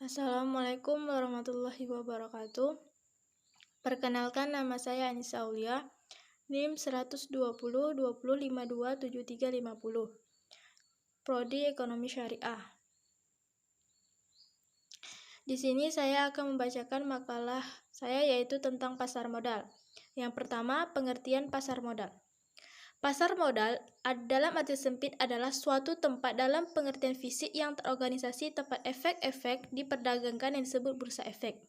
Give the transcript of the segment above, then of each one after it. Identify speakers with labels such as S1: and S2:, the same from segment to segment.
S1: Assalamualaikum warahmatullahi wabarakatuh. Perkenalkan, nama saya Anissa Aulia, NIM 120 20527350, Prodi Ekonomi Syariah. Di sini saya akan membacakan makalah saya, yaitu tentang pasar modal. Yang pertama, pengertian pasar modal. Pasar modal dalam arti sempit adalah suatu tempat dalam pengertian fisik yang terorganisasi tempat efek-efek diperdagangkan yang disebut bursa efek.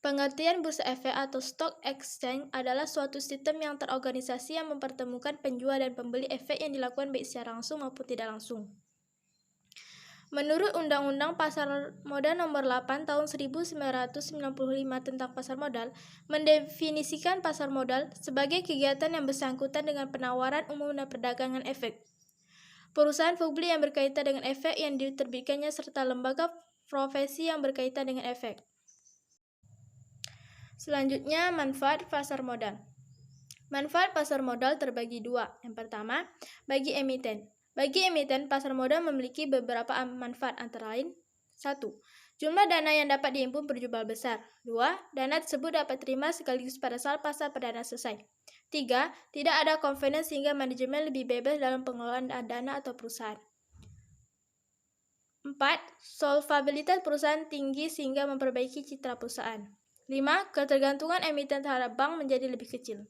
S1: Pengertian bursa efek atau stock exchange adalah suatu sistem yang terorganisasi yang mempertemukan penjual dan pembeli efek yang dilakukan baik secara langsung maupun tidak langsung. Menurut Undang-Undang Pasar Modal Nomor 8 Tahun 1995 tentang pasar modal, mendefinisikan pasar modal sebagai kegiatan yang bersangkutan dengan penawaran umum dan perdagangan efek, perusahaan publik yang berkaitan dengan efek yang diterbitkannya, serta lembaga profesi yang berkaitan dengan efek. Selanjutnya, manfaat pasar modal. Manfaat pasar modal terbagi dua. Yang pertama, bagi emiten. Bagi emiten, pasar modal memiliki beberapa manfaat, antara lain: 1. Jumlah dana yang dapat dihimpun berjumlah besar. 2. Dana tersebut dapat terima sekaligus pada saat pasar perdana selesai. 3. Tidak ada confidence sehingga manajemen lebih bebas dalam pengelolaan dana atau perusahaan. 4. Solvabilitas perusahaan tinggi sehingga memperbaiki citra perusahaan. 5. Ketergantungan emiten terhadap bank menjadi lebih kecil.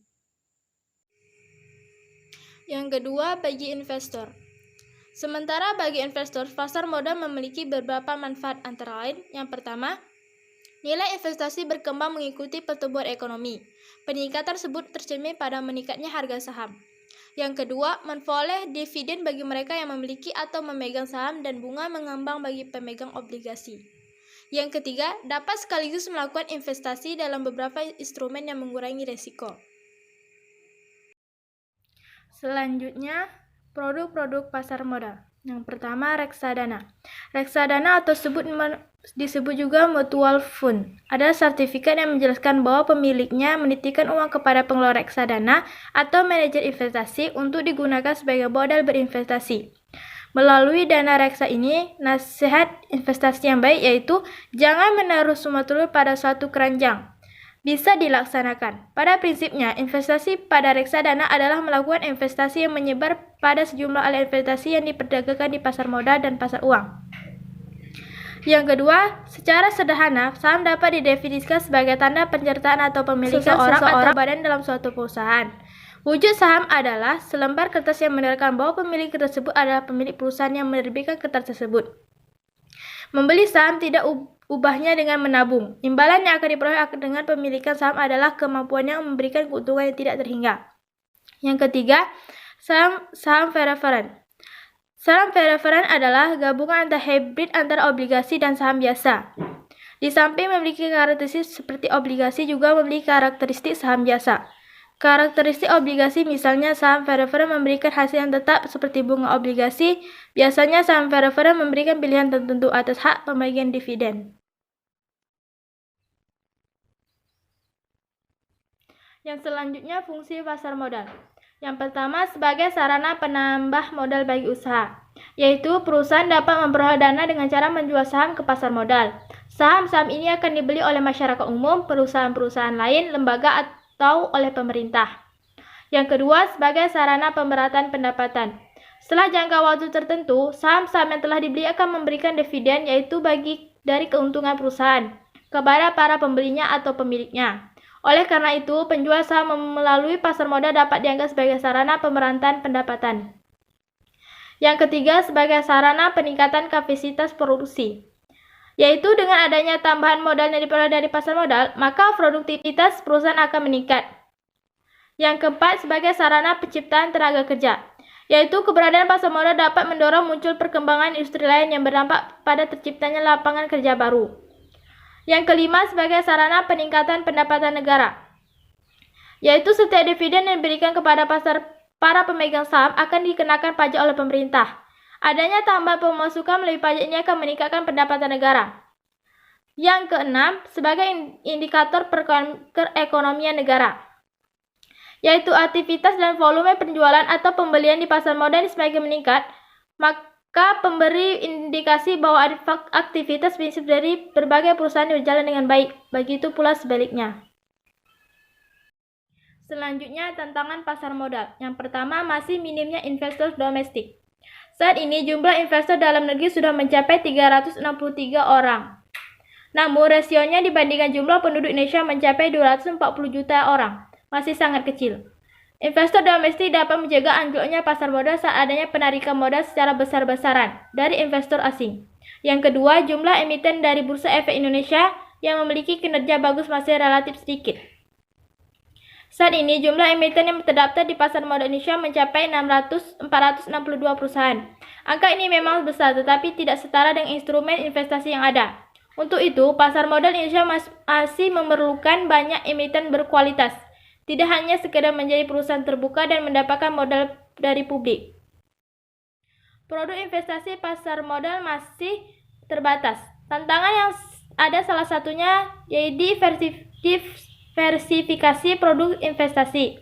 S1: Yang kedua, bagi investor. Sementara bagi investor, pasar modal memiliki beberapa manfaat, antara lain: yang pertama, nilai investasi berkembang mengikuti pertumbuhan ekonomi. Peningkatan tersebut tercermin pada meningkatnya harga saham. Yang kedua, memperoleh dividen bagi mereka yang memiliki atau memegang saham dan bunga mengembang bagi pemegang obligasi. Yang ketiga, dapat sekaligus melakukan investasi dalam beberapa instrumen yang mengurangi risiko. Selanjutnya, produk-produk pasar modal. Yang pertama, reksadana. Reksadana atau disebut juga mutual fund adalah sertifikat yang menjelaskan bahwa pemiliknya menitipkan uang kepada pengelola reksadana atau manajer investasi untuk digunakan sebagai modal berinvestasi. Melalui dana reksa ini, nasihat investasi yang baik yaitu jangan menaruh semua telur pada suatu keranjang bisa dilaksanakan. Pada prinsipnya, investasi pada reksadana adalah melakukan investasi yang menyebar pada sejumlah alat investasi yang diperdagangkan di pasar modal dan pasar uang. Yang kedua, secara sederhana, saham dapat didefinisikan sebagai tanda penyertaan atau pemilikan seseorang atau badan dalam suatu perusahaan. Wujud saham adalah selembar kertas yang menerangkan bahwa pemilik kertas tersebut adalah pemilik perusahaan yang menerbitkan kertas tersebut. Membeli saham tidak ubahnya dengan menabung. Imbalan yang akan diperoleh dengan pemilikan saham adalah kemampuannya memberikan keuntungan yang tidak terhingga. Yang ketiga, saham preference. Saham preference adalah gabungan antara hybrid antara obligasi dan saham biasa. Di samping memiliki karakteristik seperti obligasi, juga memiliki karakteristik saham biasa. Karakteristik obligasi misalnya saham preference memberikan hasil yang tetap seperti bunga obligasi. Biasanya saham preference memberikan pilihan tertentu atas hak pembagian dividen. Yang selanjutnya, fungsi pasar modal. Yang pertama, sebagai sarana penambah modal bagi usaha, yaitu perusahaan dapat memperoleh dana dengan cara menjual saham ke pasar modal. Saham-saham ini akan dibeli oleh masyarakat umum, perusahaan-perusahaan lain, lembaga atau oleh pemerintah. Yang kedua, sebagai sarana pemerataan pendapatan. Setelah jangka waktu tertentu, saham-saham yang telah dibeli akan memberikan dividen, yaitu bagi dari keuntungan perusahaan, kepada para pembelinya atau pemiliknya. Oleh karena itu, penjual saham melalui pasar modal dapat dianggap sebagai sarana pemerataan pendapatan. Yang ketiga, sebagai sarana peningkatan kapasitas produksi, yaitu dengan adanya tambahan modal yang diperoleh dari pasar modal, maka produktivitas perusahaan akan meningkat. Yang keempat, sebagai sarana penciptaan tenaga kerja, yaitu keberadaan pasar modal dapat mendorong muncul perkembangan industri lain yang berdampak pada terciptanya lapangan kerja baru. Yang kelima, sebagai sarana peningkatan pendapatan negara, yaitu setiap dividen yang diberikan kepada para pemegang saham akan dikenakan pajak oleh pemerintah. Adanya tambahan pemasukan melalui pajak ini akan meningkatkan pendapatan negara. Yang keenam, sebagai indikator perekonomian negara, yaitu aktivitas dan volume penjualan atau pembelian di pasar modal semakin meningkat, maka pemberi indikasi bahwa aktivitas bisnis dari berbagai perusahaan berjalan dengan baik. Begitu pula sebaliknya. Selanjutnya, tantangan pasar modal. Yang pertama, masih minimnya investor domestik. Saat ini, jumlah investor dalam negeri sudah mencapai 363 orang. Namun, rasionya dibandingkan jumlah penduduk Indonesia mencapai 240 juta orang. Masih sangat kecil. Investor domestik dapat menjaga anjloknya pasar modal saat adanya penarikan modal secara besar-besaran dari investor asing. Yang kedua, jumlah emiten dari Bursa Efek Indonesia yang memiliki kinerja bagus masih relatif sedikit. Saat ini, jumlah emiten yang terdaftar di pasar modal Indonesia mencapai 462 perusahaan. Angka ini memang besar, tetapi tidak setara dengan instrumen investasi yang ada. Untuk itu, pasar modal Indonesia masih memerlukan banyak emiten berkualitas. Tidak hanya sekedar menjadi perusahaan terbuka dan mendapatkan modal dari publik. Produk investasi pasar modal masih terbatas. Tantangan yang ada salah satunya yaitu diversifikasi produk investasi.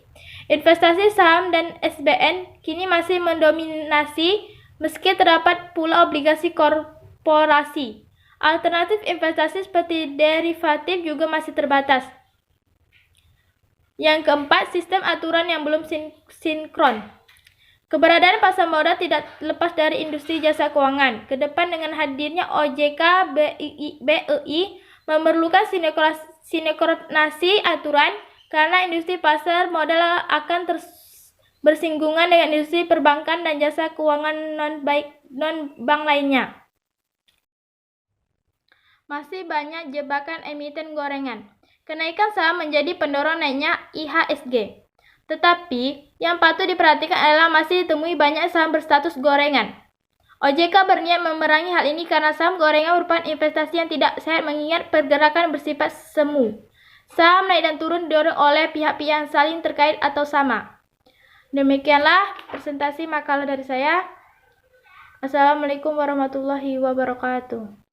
S1: Investasi saham dan SBN kini masih mendominasi meski terdapat pula obligasi korporasi. Alternatif investasi seperti derivatif juga masih terbatas. Yang keempat, sistem aturan yang belum sinkron. Keberadaan pasar modal tidak lepas dari industri jasa keuangan. Kedepan dengan hadirnya OJK, BEI memerlukan sinkronasi aturan karena industri pasar modal akan bersinggungan dengan industri perbankan dan jasa keuangan non-bank lainnya. Masih banyak jebakan emiten gorengan. Kenaikan saham menjadi pendorong naiknya IHSG. Tetapi, yang patut diperhatikan adalah masih ditemui banyak saham berstatus gorengan. OJK berniat memerangi hal ini karena saham gorengan merupakan investasi yang tidak sehat mengingat pergerakan bersifat semu. Saham naik dan turun didorong oleh pihak-pihak yang saling terkait atau sama. Demikianlah presentasi makalah dari saya. Assalamualaikum warahmatullahi wabarakatuh.